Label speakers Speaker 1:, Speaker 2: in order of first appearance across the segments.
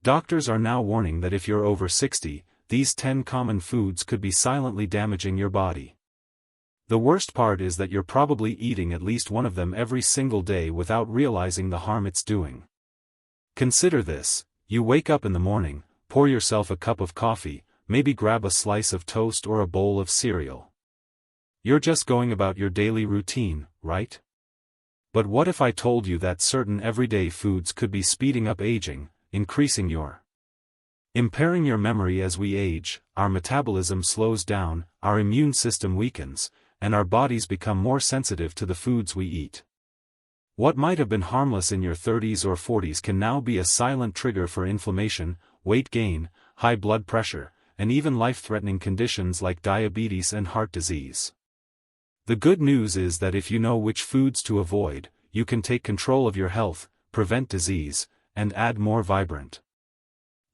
Speaker 1: Doctors are now warning that if you're over 60, these 10 common foods could be silently damaging your body. The worst part is that you're probably eating at least one of them every single day without realizing the harm it's doing. Consider this: you wake up in the morning, pour yourself a cup of coffee, maybe grab a slice of toast or a bowl of cereal. You're just going about your daily routine, right? But what if I told you that certain everyday foods could be speeding up aging, impairing your memory as we age, our metabolism slows down, our immune system weakens, and our bodies become more sensitive to the foods we eat? What might have been harmless in your 30s or 40s can now be a silent trigger for inflammation, weight gain, high blood pressure, and even life-threatening conditions like diabetes and heart disease. The good news is that if you know which foods to avoid, you can take control of your health, prevent disease, and add more vibrant.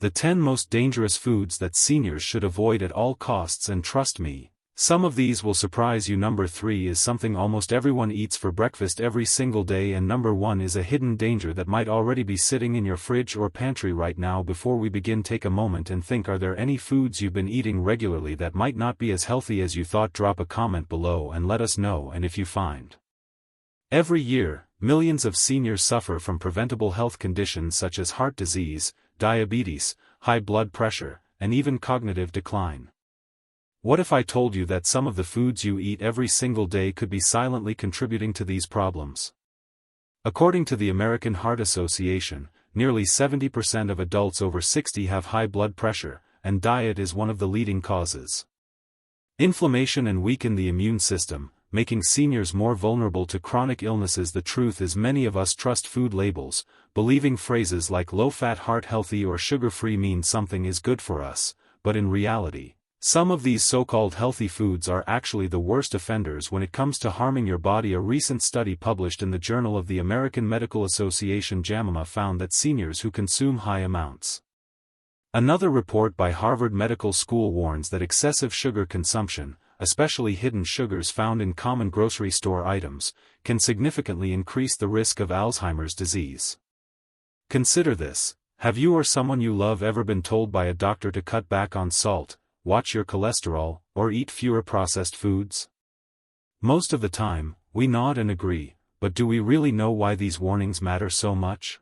Speaker 1: The 10 most dangerous foods that seniors should avoid at all costs, and trust me, some of these will surprise you. Number 3 is something almost everyone eats for breakfast every single day, and number 1 is a hidden danger that might already be sitting in your fridge or pantry right now. Before we begin, take a moment and think, are there any foods you've been eating regularly that might not be as healthy as you thought? Drop a comment below and let us know. And if you find, every year, millions of seniors suffer from preventable health conditions such as heart disease, diabetes, high blood pressure, and even cognitive decline. What if I told you that some of the foods you eat every single day could be silently contributing to these problems? According to the American Heart Association, nearly 70% of adults over 60 have high blood pressure, and diet is one of the leading causes. Inflammation and weaken the immune system, making seniors more vulnerable to chronic illnesses. The truth is, many of us trust food labels, believing phrases like low-fat, heart-healthy, or sugar-free mean something is good for us, but in reality, some of these so-called healthy foods are actually the worst offenders when it comes to harming your body. A recent study published in the Journal of the American Medical Association (JAMA) found that seniors who consume high amounts. Another report by Harvard Medical School warns that excessive sugar consumption, especially hidden sugars found in common grocery store items, can significantly increase the risk of Alzheimer's disease. Consider this: have you or someone you love ever been told by a doctor to cut back on salt, watch your cholesterol, or eat fewer processed foods? Most of the time, we nod and agree, but do we really know why these warnings matter so much?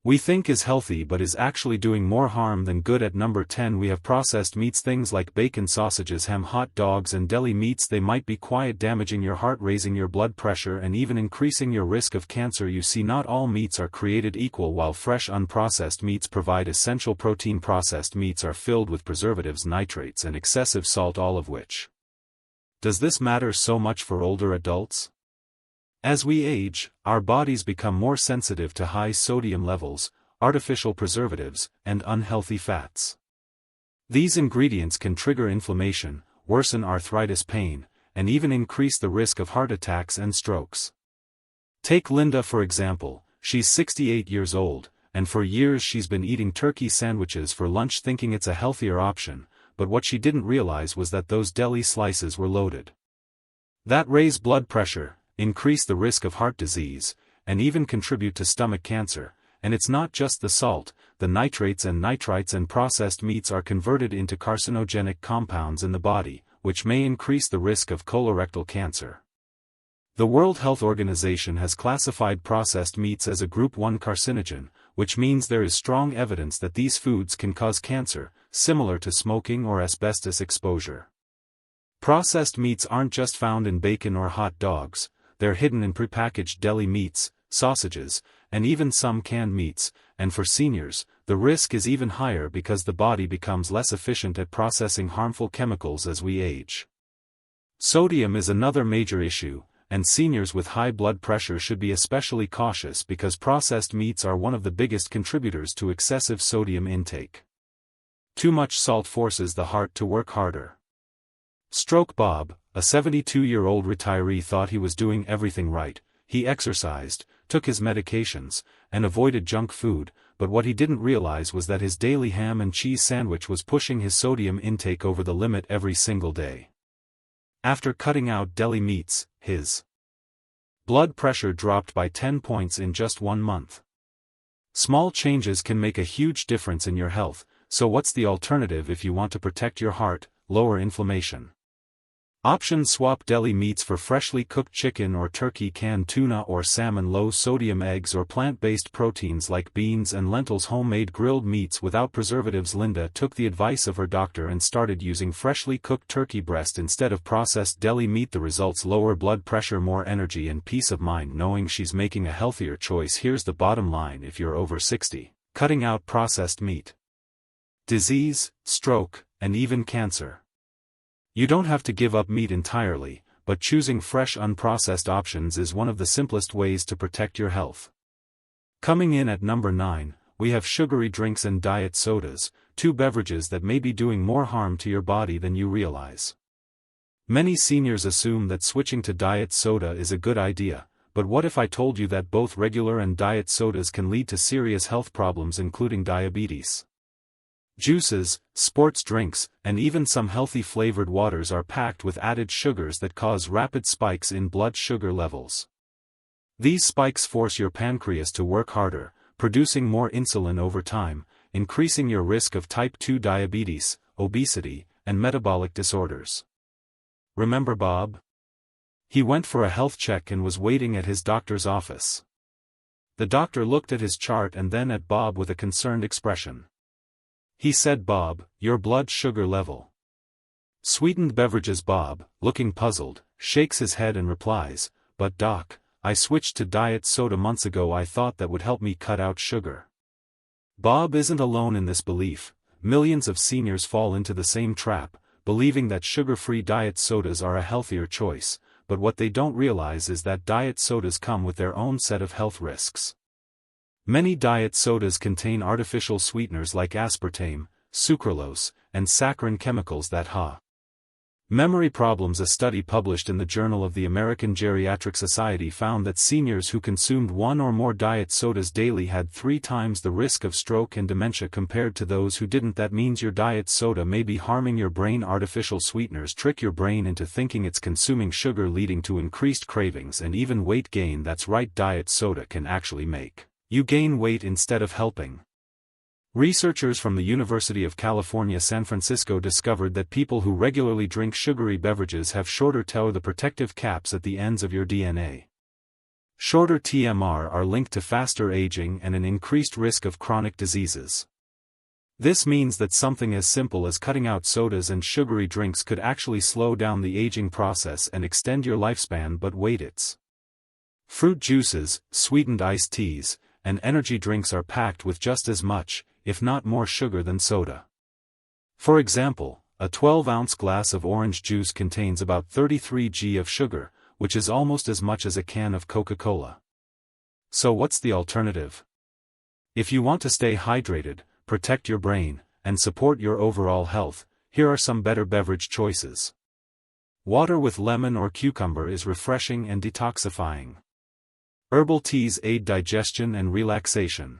Speaker 1: We think is healthy but is actually doing more harm than good. At number 10 we have processed meats, things like bacon, sausages, ham, hot dogs, and deli meats. They might be quiet, damaging your heart, raising your blood pressure, and even increasing your risk of cancer. You see, not all meats are created equal. While fresh unprocessed meats provide essential protein, processed meats are filled with preservatives, nitrates, and excessive salt, all of which. Does this matter so much for older adults? As we age, our bodies become more sensitive to high sodium levels, artificial preservatives, and unhealthy fats. These ingredients can trigger inflammation, worsen arthritis, pain, and even increase the risk of heart attacks and strokes. Take Linda for example. She's 68 years old, and for years she's been eating turkey sandwiches for lunch, thinking it's a healthier option, but what she didn't realize was that those deli slices were loaded. That raise blood pressure, increase the risk of heart disease, and even contribute to stomach cancer. And it's not just the salt, the nitrates and nitrites and processed meats are converted into carcinogenic compounds in the body, which may increase the risk of colorectal cancer. The World Health Organization has classified processed meats as a Group 1 carcinogen, which means there is strong evidence that these foods can cause cancer, similar to smoking or asbestos exposure. Processed meats aren't just found in bacon or hot dogs. They're hidden in prepackaged deli meats, sausages, and even some canned meats, and for seniors, the risk is even higher because the body becomes less efficient at processing harmful chemicals as we age. Sodium is another major issue, and seniors with high blood pressure should be especially cautious because processed meats are one of the biggest contributors to excessive sodium intake. Too much salt forces the heart to work harder. Stroke Bob, a 72-year-old retiree, thought he was doing everything right. He exercised, took his medications, and avoided junk food, but what he didn't realize was that his daily ham and cheese sandwich was pushing his sodium intake over the limit every single day. After cutting out deli meats, his blood pressure dropped by 10 points in just 1 month. Small changes can make a huge difference in your health, so what's the alternative if you want to protect your heart, lower inflammation? Options: swap deli meats for freshly cooked chicken or turkey, canned tuna or salmon, low-sodium eggs or plant-based proteins like beans and lentils, homemade grilled meats without preservatives. Linda took the advice of her doctor and started using freshly cooked turkey breast instead of processed deli meat. The results: lower blood pressure, more energy, and peace of mind knowing she's making a healthier choice. Here's the bottom line: if you're over 60, cutting out processed meat, disease, stroke, and even cancer. You don't have to give up meat entirely, but choosing fresh unprocessed options is one of the simplest ways to protect your health. Coming in at number 9, we have sugary drinks and diet sodas, two beverages that may be doing more harm to your body than you realize. Many seniors assume that switching to diet soda is a good idea, but what if I told you that both regular and diet sodas can lead to serious health problems including diabetes? Juices, sports drinks, and even some healthy flavored waters are packed with added sugars that cause rapid spikes in blood sugar levels. These spikes force your pancreas to work harder, producing more insulin over time, increasing your risk of type 2 diabetes, obesity, and metabolic disorders. Remember Bob? He went for a health check and was waiting at his doctor's office. The doctor looked at his chart and then at Bob with a concerned expression. He said, "Bob, your blood sugar level." Sweetened beverages. Bob, looking puzzled, shakes his head and replies, "But doc, I switched to diet soda months ago. I thought that would help me cut out sugar." Bob isn't alone in this belief. Millions of seniors fall into the same trap, believing that sugar-free diet sodas are a healthier choice, but what they don't realize is that diet sodas come with their own set of health risks. Many diet sodas contain artificial sweeteners like aspartame, sucralose, and saccharin, chemicals that memory problems. A study published in the Journal of the American Geriatric Society found that seniors who consumed one or more diet sodas daily had 3 times the risk of stroke and dementia compared to those who didn't. That means your diet soda may be harming your brain. Artificial sweeteners trick your brain into thinking it's consuming sugar, leading to increased cravings and even weight gain. That's right, diet soda can actually make you gain weight instead of helping. Researchers from the University of California, San Francisco discovered that people who regularly drink sugary beverages have shorter TMR, the protective caps at the ends of your DNA. Shorter TMR are linked to faster aging and an increased risk of chronic diseases. This means that something as simple as cutting out sodas and sugary drinks could actually slow down the aging process and extend your lifespan. But wait, it's fruit juices, sweetened iced teas, and energy drinks are packed with just as much, if not more sugar than soda. For example, a 12-ounce glass of orange juice contains about 33 g of sugar, which is almost as much as a can of Coca-Cola. So what's the alternative? If you want to stay hydrated, protect your brain, and support your overall health, here are some better beverage choices. Water with lemon or cucumber is refreshing and detoxifying. Herbal teas aid digestion and relaxation.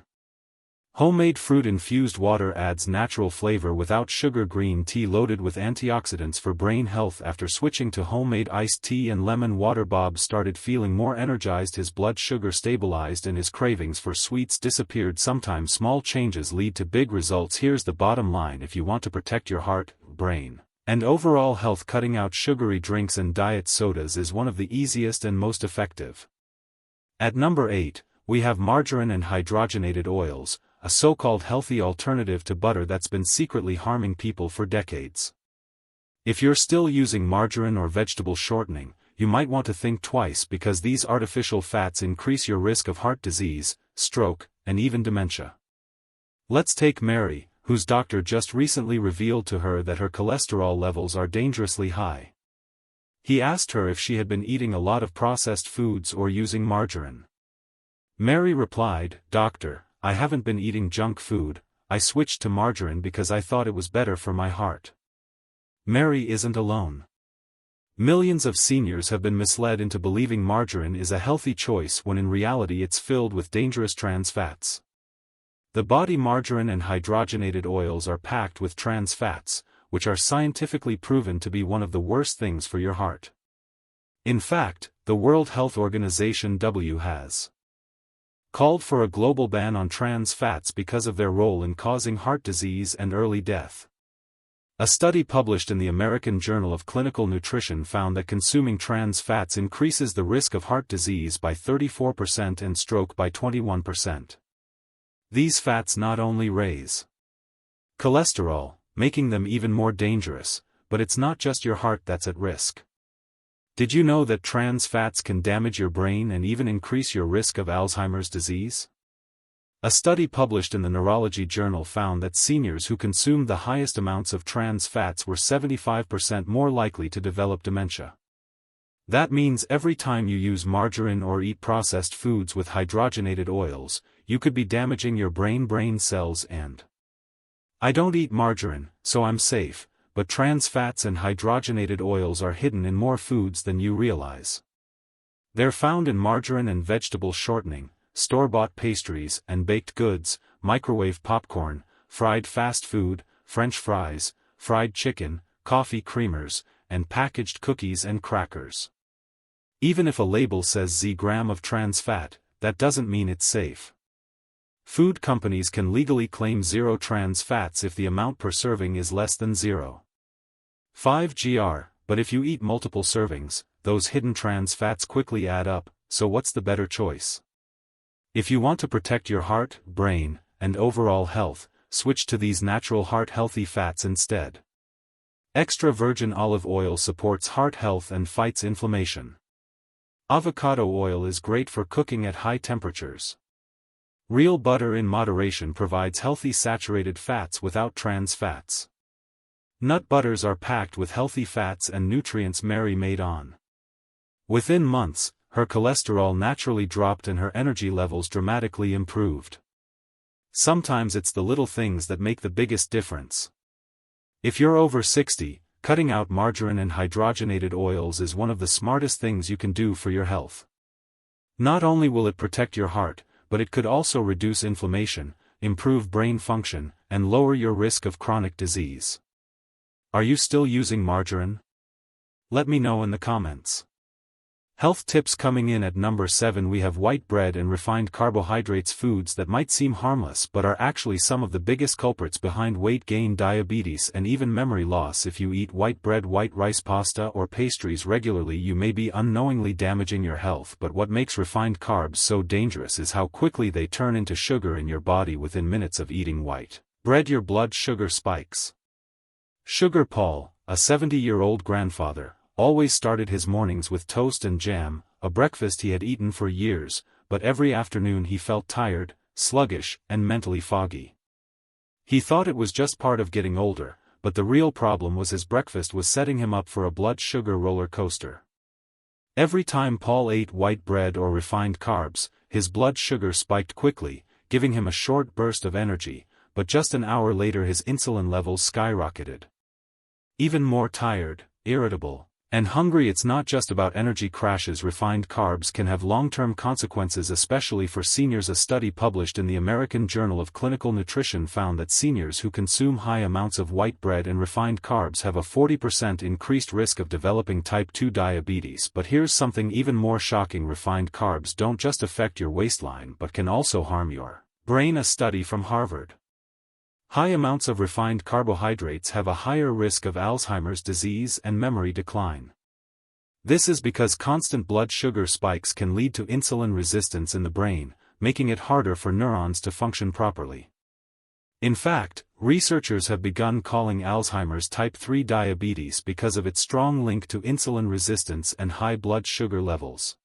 Speaker 1: Homemade fruit-infused water adds natural flavor without sugar. Green tea loaded with antioxidants for brain health. After switching to homemade iced tea and lemon water, Bob started feeling more energized, his blood sugar stabilized, and his cravings for sweets disappeared. Sometimes small changes lead to big results. Here's the bottom line: if you want to protect your heart, brain, and overall health, cutting out sugary drinks and diet sodas is one of the easiest and most effective. At number 8, we have margarine and hydrogenated oils, a so-called healthy alternative to butter that's been secretly harming people for decades. If you're still using margarine or vegetable shortening, you might want to think twice, because these artificial fats increase your risk of heart disease, stroke, and even dementia. Let's take Mary, whose doctor just recently revealed to her that her cholesterol levels are dangerously high. He asked her if she had been eating a lot of processed foods or using margarine. Mary replied, "Doctor, I haven't been eating junk food. I switched to margarine because I thought it was better for my heart." Mary isn't alone. Millions of seniors have been misled into believing margarine is a healthy choice when in reality it's filled with dangerous trans fats. The body margarine and hydrogenated oils are packed with trans fats, which are scientifically proven to be one of the worst things for your heart. In fact, the World Health Organization has called for a global ban on trans fats because of their role in causing heart disease and early death. A study published in the American Journal of Clinical Nutrition found that consuming trans fats increases the risk of heart disease by 34% and stroke by 21%. These fats not only raise cholesterol, making them even more dangerous, but it's not just your heart that's at risk. Did you know that trans fats can damage your brain and even increase your risk of Alzheimer's disease? A study published in the Neurology Journal found that seniors who consumed the highest amounts of trans fats were 75% more likely to develop dementia. That means every time you use margarine or eat processed foods with hydrogenated oils, you could be damaging your brain cells and... I don't eat margarine, so I'm safe, but trans fats and hydrogenated oils are hidden in more foods than you realize. They're found in margarine and vegetable shortening, store-bought pastries and baked goods, microwave popcorn, fried fast food, French fries, fried chicken, coffee creamers, and packaged cookies and crackers. Even if a label says z-gram of trans fat, that doesn't mean it's safe. Food companies can legally claim zero trans fats if the amount per serving is less than 0.5 gr, but if you eat multiple servings, those hidden trans fats quickly add up, so what's the better choice? If you want to protect your heart, brain, and overall health, switch to these natural heart-healthy fats instead. Extra virgin olive oil supports heart health and fights inflammation. Avocado oil is great for cooking at high temperatures. Real butter in moderation provides healthy saturated fats without trans fats. Nut butters are packed with healthy fats and nutrients Mary made on. Within months, her cholesterol naturally dropped and her energy levels dramatically improved. Sometimes it's the little things that make the biggest difference. If you're over 60, cutting out margarine and hydrogenated oils is one of the smartest things you can do for your health. Not only will it protect your heart, but it could also reduce inflammation, improve brain function, and lower your risk of chronic disease. Are you still using margarine? Let me know in the comments. Health tips coming in at number 7. We have white bread and refined carbohydrates, foods that might seem harmless but are actually some of the biggest culprits behind weight gain, diabetes, and even memory loss. If you eat white bread, white rice, pasta, or pastries regularly, you may be unknowingly damaging your health. But what makes refined carbs so dangerous is how quickly they turn into sugar in your body within minutes of eating white bread. Your blood sugar spikes. Sugar Paul, a 70-year-old grandfather, always started his mornings with toast and jam, a breakfast he had eaten for years, but every afternoon he felt tired, sluggish, and mentally foggy. He thought it was just part of getting older, but the real problem was his breakfast was setting him up for a blood sugar roller coaster. Every time Paul ate white bread or refined carbs, his blood sugar spiked quickly, giving him a short burst of energy, but just an hour later his insulin levels skyrocketed. Even more tired, irritable, and hungry. It's not just about energy crashes. Refined carbs can have long-term consequences, especially for seniors. A study published in the American Journal of Clinical Nutrition found that seniors who consume high amounts of white bread and refined carbs have a 40% increased risk of developing type 2 diabetes. But here's something even more shocking: refined carbs don't just affect your waistline but can also harm your brain. A study from Harvard. High amounts of refined carbohydrates have a higher risk of Alzheimer's disease and memory decline. This is because constant blood sugar spikes can lead to insulin resistance in the brain, making it harder for neurons to function properly. In fact, researchers have begun calling Alzheimer's type 3 diabetes because of its strong link to insulin resistance and high blood sugar levels.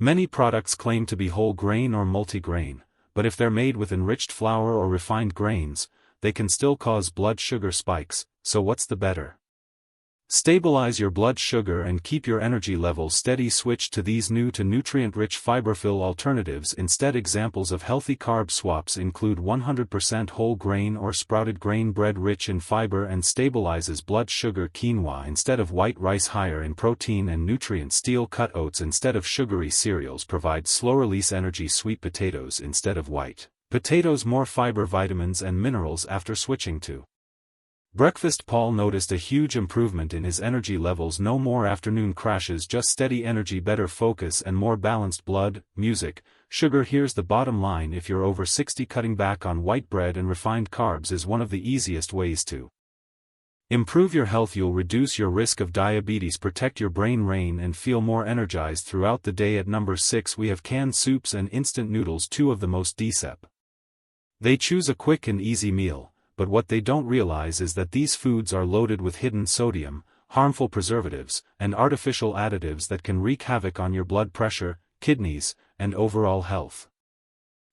Speaker 1: Many products claim to be whole grain or multigrain, but if they're made with enriched flour or refined grains, they can still cause blood sugar spikes. So what's the better? Stabilize your blood sugar and keep your energy levels steady. Switch to these new to nutrient-rich fiber-filled alternatives instead. Examples of healthy carb swaps include 100% whole grain or sprouted grain bread rich in fiber and stabilizes blood sugar, quinoa instead of white rice higher in protein and nutrients, steel-cut oats instead of sugary cereals provide slow-release energy, sweet potatoes instead of white potatoes more fiber, vitamins and minerals. After switching to Breakfast Paul noticed a huge improvement in his energy levels. No more afternoon crashes, just steady energy, better focus and more balanced blood, music, sugar. Here's the bottom line: if you're over 60, cutting back on white bread and refined carbs is one of the easiest ways to improve your health. You'll reduce your risk of diabetes, protect your brain and feel more energized throughout the day. At number 6 we have canned soups and instant noodles, two of the most decep. They choose a quick and easy meal. But what they don't realize is that these foods are loaded with hidden sodium, harmful preservatives, and artificial additives that can wreak havoc on your blood pressure, kidneys, and overall health.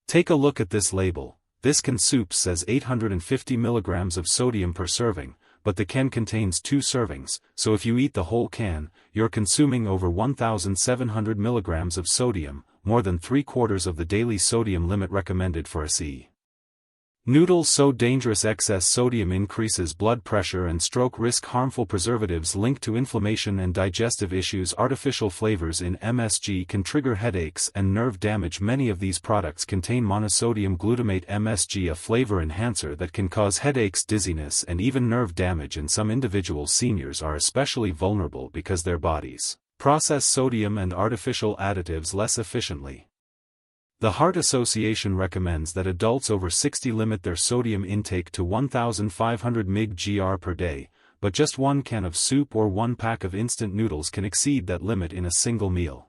Speaker 1: Take a look at this label. This can soup says 850 milligrams of sodium per serving, but the can contains 2 servings, so if you eat the whole can, you're consuming over 1,700 milligrams of sodium, more than 3/4 of the daily sodium limit recommended for us. Noodles so dangerous. Excess sodium increases blood pressure and stroke risk. Harmful preservatives linked to inflammation and digestive issues. Artificial flavors in MSG can trigger headaches and nerve damage. Many of these products contain monosodium glutamate MSG, a flavor enhancer that can cause headaches, dizziness, and even nerve damage. And some individuals, seniors, are especially vulnerable because their bodies process sodium and artificial additives less efficiently. The Heart Association recommends that adults over 60 limit their sodium intake to 1,500 mg/gr per day, but just 1 can of soup or 1 pack of instant noodles can exceed that limit in a single meal.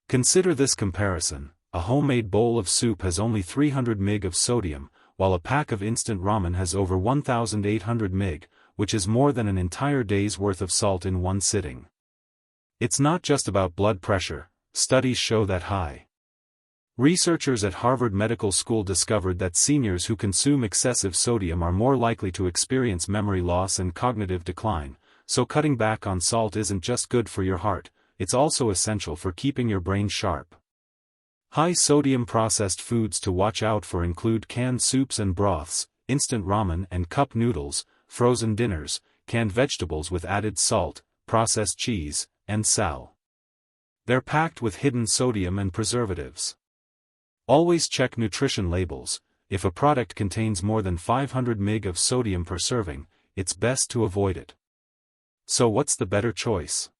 Speaker 1: Consider this comparison: a homemade bowl of soup has only 300 mg of sodium, while a pack of instant ramen has over 1,800 mg, which is more than an entire day's worth of salt in one sitting. It's not just about blood pressure. Studies show that high researchers at Harvard Medical School discovered that seniors who consume excessive sodium are more likely to experience memory loss and cognitive decline, so cutting back on salt isn't just good for your heart, it's also essential for keeping your brain sharp. High-sodium processed foods to watch out for include canned soups and broths, instant ramen and cup noodles, frozen dinners, canned vegetables with added salt, processed cheese, and sal. They're packed with hidden sodium and preservatives. Always check nutrition labels. If a product contains more than 500 mg of sodium per serving, it's best to avoid it. So what's the better choice?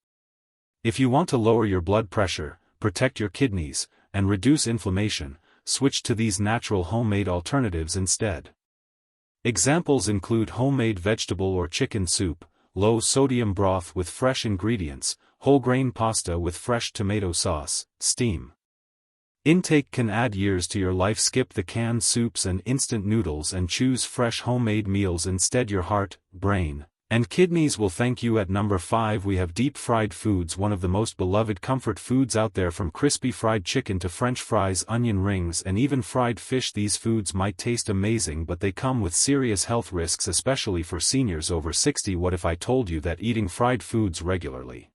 Speaker 1: If you want to lower your blood pressure, protect your kidneys, and reduce inflammation, switch to these natural homemade alternatives instead. Examples include homemade vegetable or chicken soup, low-sodium broth with fresh ingredients, whole grain pasta with fresh tomato sauce, steam. Intake can add years to your life. Skip the canned soups and instant noodles and choose fresh homemade meals instead. Your heart, brain, and kidneys will thank you. At number 5 we have deep fried foods, one of the most beloved comfort foods out there. From crispy fried chicken to French fries, onion rings, and even fried fish, these foods might taste amazing, but they come with serious health risks, especially for seniors over 60. What if I told you that eating fried foods regularly?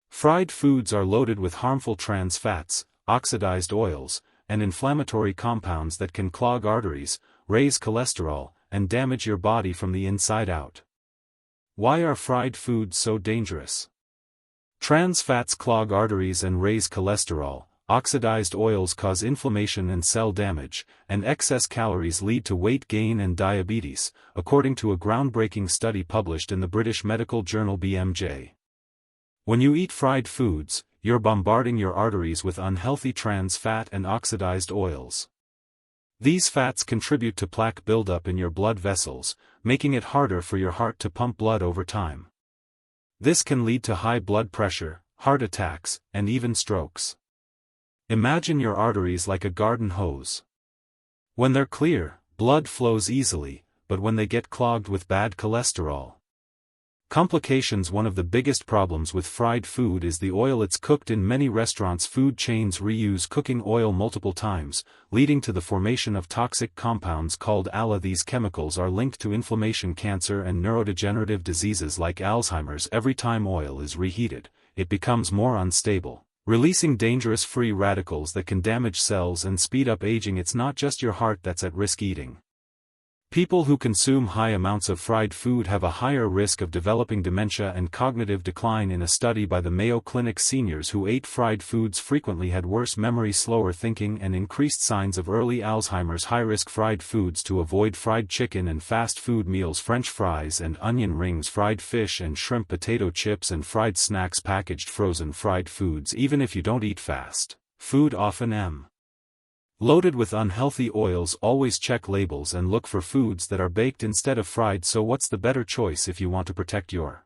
Speaker 1: Fried foods are loaded with harmful trans fats, oxidized oils, and inflammatory compounds that can clog arteries, raise cholesterol, and damage your body from the inside out. Why are fried foods so dangerous? Trans fats clog arteries and raise cholesterol, oxidized oils cause inflammation and cell damage, and excess calories lead to weight gain and diabetes, according to a groundbreaking study published in the British medical journal BMJ. When you eat fried foods, you're bombarding your arteries with unhealthy trans fat and oxidized oils. These fats contribute to plaque buildup in your blood vessels, making it harder for your heart to pump blood over time. This can lead to high blood pressure, heart attacks, and even strokes. Imagine your arteries like a garden hose. When they're clear, blood flows easily, but when they get clogged with bad cholesterol, complications. One of the biggest problems with fried food is the oil it's cooked in. Many restaurants' food chains reuse cooking oil multiple times, leading to the formation of toxic compounds called ALA. These chemicals are linked to inflammation, cancer, and neurodegenerative diseases like Alzheimer's. Every time oil is reheated, it becomes more unstable, releasing dangerous free radicals that can damage cells and speed up aging. It's not just your heart that's at risk. Eating People who consume high amounts of fried food have a higher risk of developing dementia and cognitive decline. In a study by the Mayo Clinic, seniors who ate fried foods frequently had worse memory, slower thinking, and increased signs of early Alzheimer's. High-risk fried foods to avoid: fried chicken and fast food meals, French fries and onion rings, fried fish and shrimp, potato chips and fried snacks, packaged frozen fried foods. Even if you don't eat fast food often loaded with unhealthy oils, always check labels and look for foods that are baked instead of fried. So what's the better choice if you want to protect your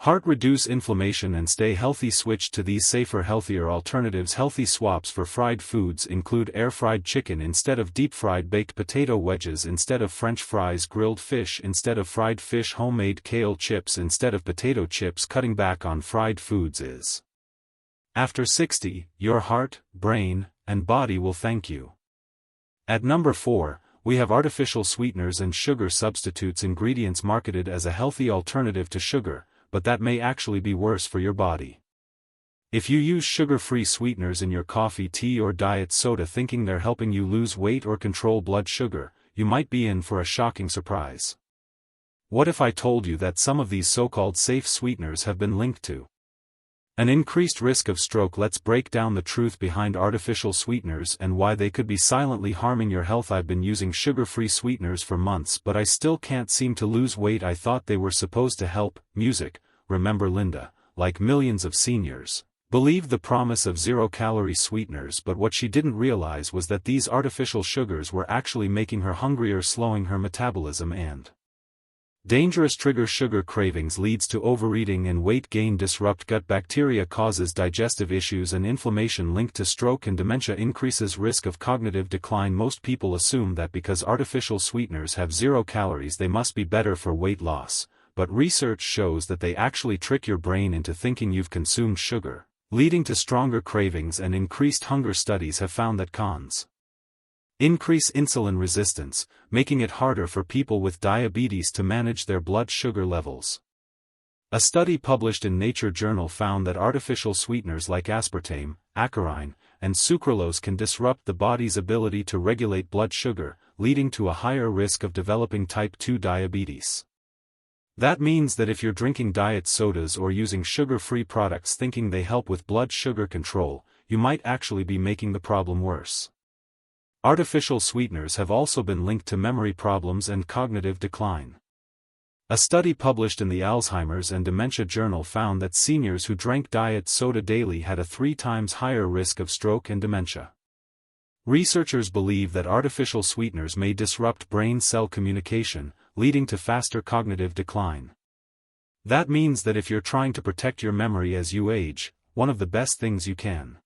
Speaker 1: heart, reduce inflammation, and stay healthy? Switch to these safer, healthier alternatives. Healthy swaps for fried foods include air-fried chicken instead of deep-fried, baked potato wedges instead of French fries, grilled fish instead of fried fish, homemade kale chips instead of potato chips. Cutting back on fried foods is, after 60, your heart, brain, and body will thank you. At number 4, we have artificial sweeteners and sugar substitutes. Ingredients marketed as a healthy alternative to sugar, but that may actually be worse for your body. If you use sugar-free sweeteners in your coffee, tea, or diet soda thinking they're helping you lose weight or control blood sugar, you might be in for a shocking surprise. What if I told you that some of these so-called safe sweeteners have been linked to an increased risk of stroke? Let's break down the truth behind artificial sweeteners and why they could be silently harming your health. I've been using sugar-free sweeteners for months, but I still can't seem to lose weight. I thought they were supposed to help. Music. Remember Linda, like millions of seniors, believed the promise of zero-calorie sweeteners, but what she didn't realize was that these artificial sugars were actually making her hungrier, slowing her metabolism, and dangerous trigger sugar cravings, leads to overeating and weight gain, disrupt gut bacteria, causes digestive issues and inflammation, linked to stroke and dementia, increases risk of cognitive decline. Most people assume that because artificial sweeteners have 0 calories they must be better for weight loss, but research shows that they actually trick your brain into thinking you've consumed sugar, leading to stronger cravings and increased hunger. Studies have found that cons increase insulin resistance, making it harder for people with diabetes to manage their blood sugar levels. A study published in Nature journal found that artificial sweeteners like aspartame, acarine, and sucralose can disrupt the body's ability to regulate blood sugar, leading to a higher risk of developing type 2 diabetes. That means that if you're drinking diet sodas or using sugar-free products thinking they help with blood sugar control, you might actually be making the problem worse. Artificial sweeteners have also been linked to memory problems and cognitive decline. A study published in the Alzheimer's and Dementia Journal found that seniors who drank diet soda daily had a 3 times higher risk of stroke and dementia. Researchers believe that artificial sweeteners may disrupt brain cell communication, leading to faster cognitive decline. That means that if you're trying to protect your memory as you age, one of the best things you can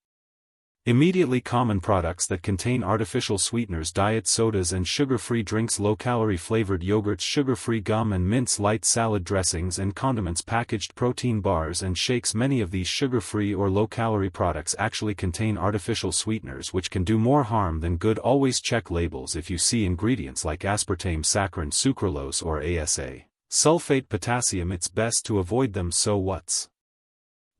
Speaker 1: immediately common products that contain artificial sweeteners: diet sodas and sugar-free drinks, low-calorie flavored yogurts, sugar-free gum and mints, light salad dressings and condiments, packaged protein bars and shakes. Many of these sugar-free or low-calorie products actually contain artificial sweeteners which can do more harm than good. Always check labels if you see ingredients like aspartame, saccharin, sucralose or ASA sulfate potassium. It's best to avoid them. So what's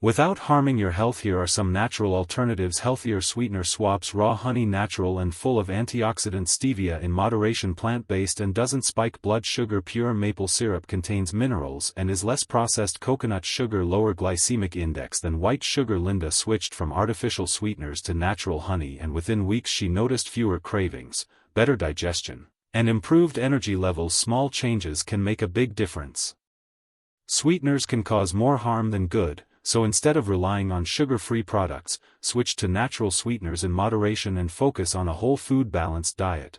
Speaker 1: without harming your health? Here are some natural alternatives: healthier sweetener swaps. Raw honey, natural and full of antioxidants. Stevia in moderation, plant-based and doesn't spike blood sugar. Pure maple syrup contains minerals and is less processed. Coconut sugar, lower glycemic index than white sugar. Linda switched from artificial sweeteners to natural honey, and within weeks she noticed fewer cravings, better digestion, and improved energy levels. Small changes can make a big difference. Sweeteners can cause more harm than good, so instead of relying on sugar-free products, switch to natural sweeteners in moderation and focus on a whole food balanced diet.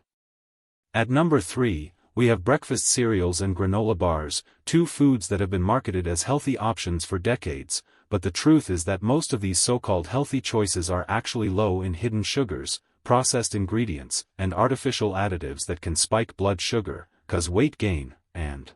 Speaker 1: At number 3, we have breakfast cereals and granola bars, 2 foods that have been marketed as healthy options for decades, but the truth is that most of these so-called healthy choices are actually low in hidden sugars, processed ingredients, and artificial additives that can spike blood sugar, cause weight gain, and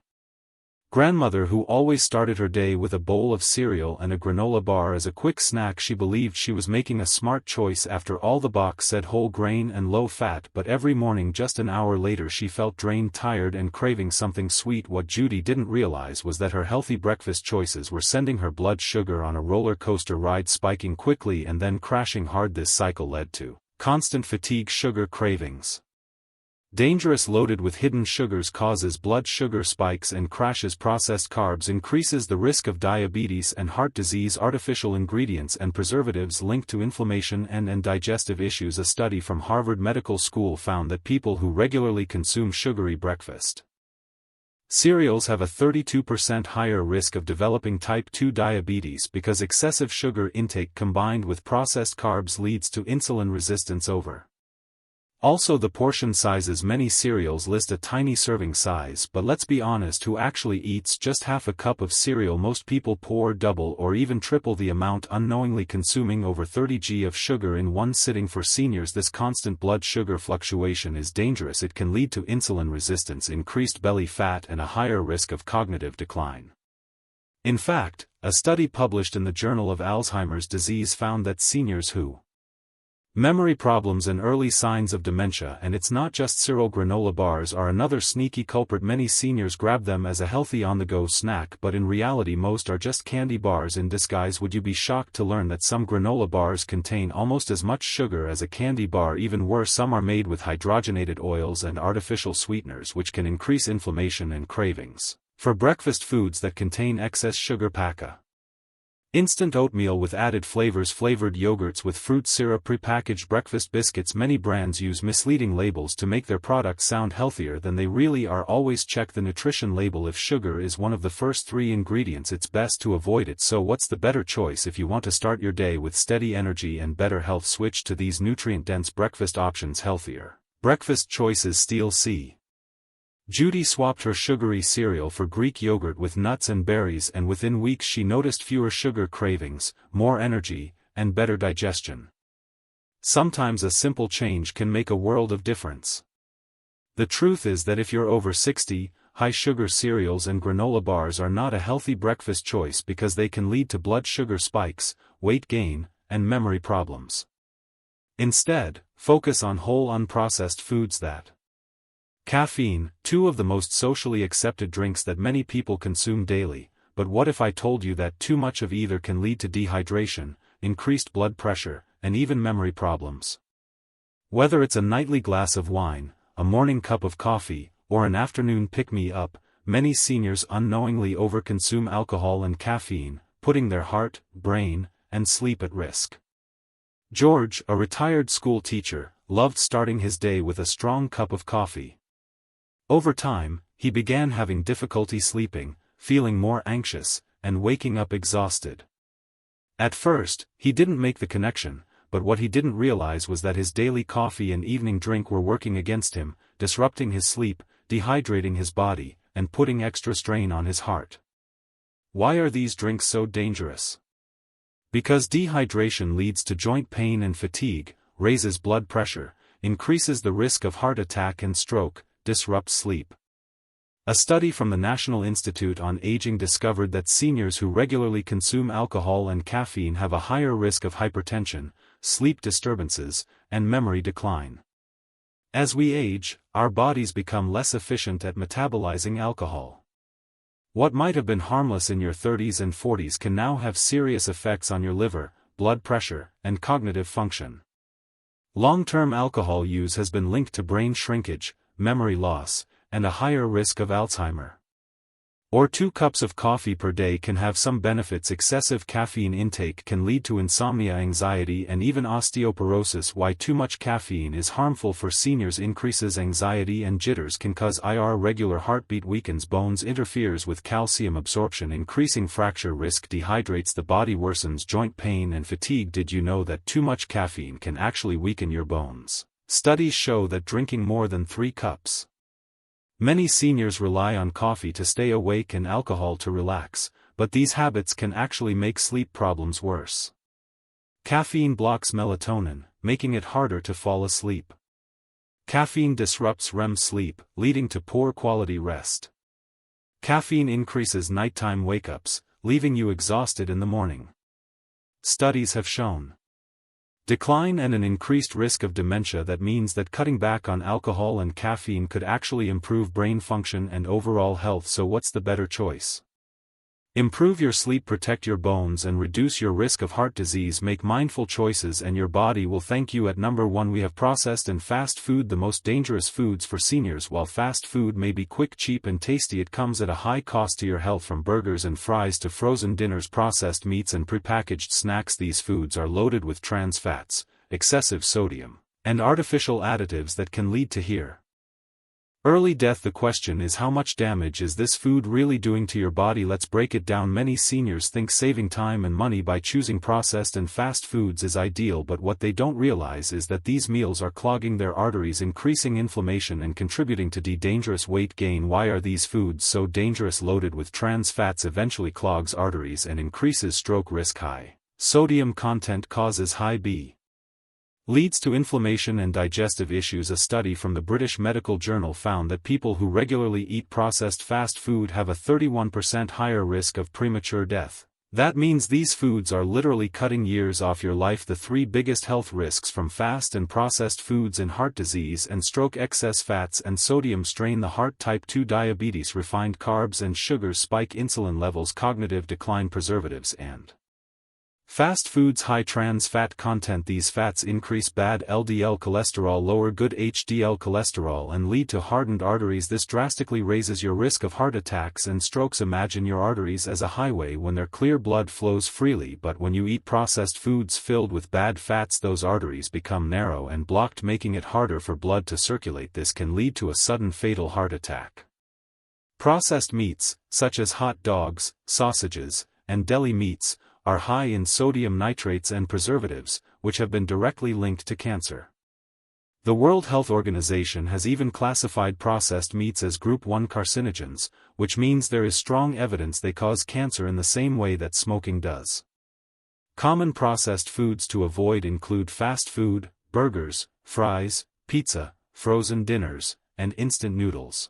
Speaker 1: grandmother who always started her day with a bowl of cereal and a granola bar as a quick snack. She believed she was making a smart choice. After all, the box said whole grain and low fat, but every morning just an hour later she felt drained, tired and craving something sweet. What Judy didn't realize was that her healthy breakfast choices were sending her blood sugar on a roller coaster ride, spiking quickly and then crashing hard. This cycle led to constant fatigue, sugar cravings, Dangerous loaded with hidden sugars causes blood sugar spikes and crashes. Processed carbs increases the risk of diabetes and heart disease. Artificial ingredients and preservatives linked to inflammation and digestive issues. A study from Harvard Medical School found that people who regularly consume sugary breakfast cereals have a 32% higher risk of developing type 2 diabetes because excessive sugar intake combined with processed carbs leads to insulin resistance. Also, the portion sizes. Many cereals list a tiny serving size, but let's be honest, who actually eats just half a cup of cereal? Most people pour double or even triple the amount, unknowingly consuming over 30 g of sugar in one sitting. For seniors, this constant blood sugar fluctuation is dangerous. It can lead to insulin resistance, increased belly fat, and a higher risk of cognitive decline. In fact, a study published in the Journal of Alzheimer's Disease found that seniors who memory problems and early signs of dementia, and it's not just cereal. Granola bars are another sneaky culprit. Many seniors grab them as a healthy on-the-go snack, but in reality most are just candy bars in disguise. Would you be shocked to learn that some granola bars contain almost as much sugar as a candy bar? Even worse, some are made with hydrogenated oils and artificial sweeteners, which can increase inflammation and cravings for breakfast foods that contain excess sugar. Instant oatmeal with added flavors. Flavored yogurts with fruit syrup. Prepackaged breakfast biscuits. Many brands use misleading labels to make their products sound healthier than they really are. Always check the nutrition label. If sugar is one of the first 3 ingredients, it's best to avoid it. So what's the better choice if you want to start your day with steady energy and better health? Switch to these nutrient-dense breakfast options. Healthier breakfast choices. Steel C. Judy swapped her sugary cereal for Greek yogurt with nuts and berries, and within weeks she noticed fewer sugar cravings, more energy, and better digestion. Sometimes a simple change can make a world of difference. The truth is that if you're over 60, high-sugar cereals and granola bars are not a healthy breakfast choice because they can lead to blood sugar spikes, weight gain, and memory problems. Instead, focus on whole unprocessed foods. That caffeine, 2 of the most socially accepted drinks that many people consume daily, but what if I told you that too much of either can lead to dehydration, increased blood pressure, and even memory problems? Whether it's a nightly glass of wine, a morning cup of coffee, or an afternoon pick-me-up, many seniors unknowingly overconsume alcohol and caffeine, putting their heart, brain, and sleep at risk. George, a retired school teacher, loved starting his day with a strong cup of coffee. Over time, he began having difficulty sleeping, feeling more anxious, and waking up exhausted. At first, he didn't make the connection, but what he didn't realize was that his daily coffee and evening drink were working against him, disrupting his sleep, dehydrating his body, and putting extra strain on his heart. Why are these drinks so dangerous? Because dehydration leads to joint pain and fatigue, raises blood pressure, increases the risk of heart attack and stroke, disrupts sleep. A study from the National Institute on Aging discovered that seniors who regularly consume alcohol and caffeine have a higher risk of hypertension, sleep disturbances, and memory decline. As we age, our bodies become less efficient at metabolizing alcohol. What might have been harmless in your 30s and 40s can now have serious effects on your liver, blood pressure, and cognitive function. Long-term alcohol use has been linked to brain shrinkage, memory loss, and a higher risk of Alzheimer's. Or 2 cups of coffee per day can have some benefits. Excessive caffeine intake can lead to insomnia, anxiety, and even osteoporosis. Why too much caffeine is harmful for seniors: increases anxiety and jitters, can cause irregular heartbeat, weakens bones, interferes with calcium absorption, increasing fracture risk, dehydrates the body, worsens joint pain and fatigue. Did you know that too much caffeine can actually weaken your bones? Studies show that drinking more than 3 cups. Many seniors rely on coffee to stay awake and alcohol to relax, but these habits can actually make sleep problems worse. Caffeine blocks melatonin, making it harder to fall asleep. Caffeine disrupts REM sleep, leading to poor quality rest. Caffeine increases nighttime wake-ups, leaving you exhausted in the morning. Studies have shown decline and an increased risk of dementia. That means that cutting back on alcohol and caffeine could actually improve brain function and overall health. So what's the better choice? Improve your sleep, protect your bones, and reduce your risk of heart disease. Make mindful choices and your body will thank you. At number 1, we have processed and fast food, the most dangerous foods for seniors. While fast food may be quick, cheap, and tasty, it comes at a high cost to your health. From burgers and fries to frozen dinners, processed meats, and prepackaged snacks, these foods are loaded with trans fats, excessive sodium, and artificial additives that can lead to early death. The question is, how much damage is this food really doing to your body? Let's break it down. Many seniors think saving time and money by choosing processed and fast foods is ideal, but what they don't realize is that these meals are clogging their arteries, increasing inflammation, and contributing to dangerous weight gain. Why are these foods so dangerous? Loaded with trans fats eventually clogs arteries and increases stroke risk. High sodium content causes high B. Leads to inflammation and digestive issues. A study from the British Medical Journal found that people who regularly eat processed fast food have a 31% higher risk of premature death. That means these foods are literally cutting years off your life. The 3 biggest health risks from fast and processed foods in heart disease and stroke: excess fats and sodium strain the heart, type 2 diabetes, refined carbs and sugars spike insulin levels, cognitive decline, preservatives and fast foods, high trans fat content. These fats increase bad LDL cholesterol, lower good HDL cholesterol, and lead to hardened arteries. This drastically raises your risk of heart attacks and strokes. Imagine your arteries as a highway. When they're clear, blood flows freely, but when you eat processed foods filled with bad fats, those arteries become narrow and blocked, making it harder for blood to circulate. This can lead to a sudden fatal heart attack. Processed meats, such as hot dogs, sausages, and deli meats, are high in sodium nitrates and preservatives, which have been directly linked to cancer. The World Health Organization has even classified processed meats as Group 1 carcinogens, which means there is strong evidence they cause cancer in the same way that smoking does. Common processed foods to avoid include fast food, burgers, fries, pizza, frozen dinners, and instant noodles,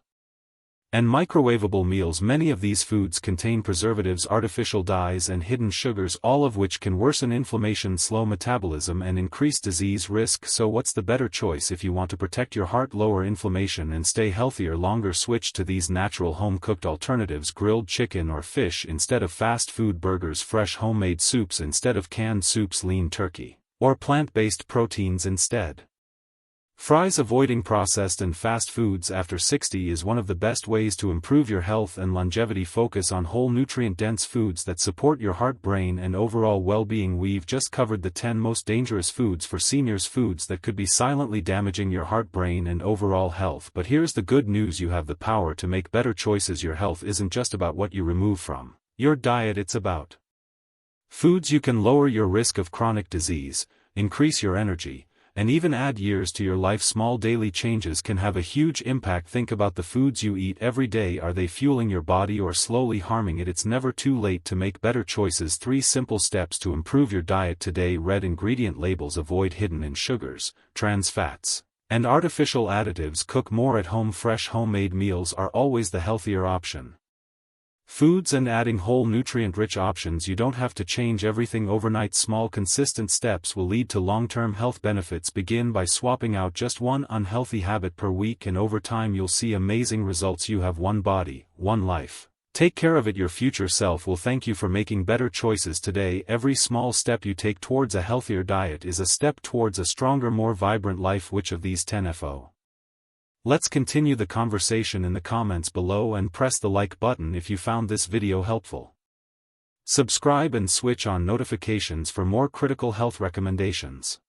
Speaker 1: and microwavable meals. Many of these foods contain preservatives, artificial dyes, and hidden sugars, all of which can worsen inflammation, slow metabolism, and increase disease risk. So what's the better choice if you want to protect your heart, lower inflammation, and stay healthier longer? Switch to these natural home-cooked alternatives: grilled chicken or fish instead of fast food burgers, fresh homemade soups instead of canned soups, lean turkey, or plant-based proteins instead. Fries. Avoiding processed and fast foods after 60 is one of the best ways to improve your health and longevity. Focus on whole, nutrient-dense foods that support your heart, brain, and overall well-being. We've just covered the 10 most dangerous foods for seniors, foods that could be silently damaging your heart, brain, and overall health. But here's the good news: you have the power to make better choices. Your health isn't just about what you remove from your diet, it's about foods you can lower your risk of chronic disease, increase your energy, and even add years to your life. Small daily changes can have a huge impact. Think about the foods you eat every day. Are they fueling your body or slowly harming it? It's never too late to make better choices. 3 simple steps to improve your diet today. Read ingredient labels. Avoid hidden in sugars, trans fats, and artificial additives. Cook more at home. Fresh homemade meals are always the healthier option. Foods and adding whole, nutrient-rich options. You don't have to change everything overnight. Small, consistent steps will lead to long-term health benefits. Begin by swapping out just one unhealthy habit per week, and over time you'll see amazing results. You have one body, one life. Take care of it. Your future self will thank you for making better choices today. Every small step you take towards a healthier diet is a step towards a stronger, more vibrant life. Which of these 10 FO? Let's continue the conversation in the comments below, and press the like button if you found this video helpful. Subscribe and switch on notifications for more critical health recommendations.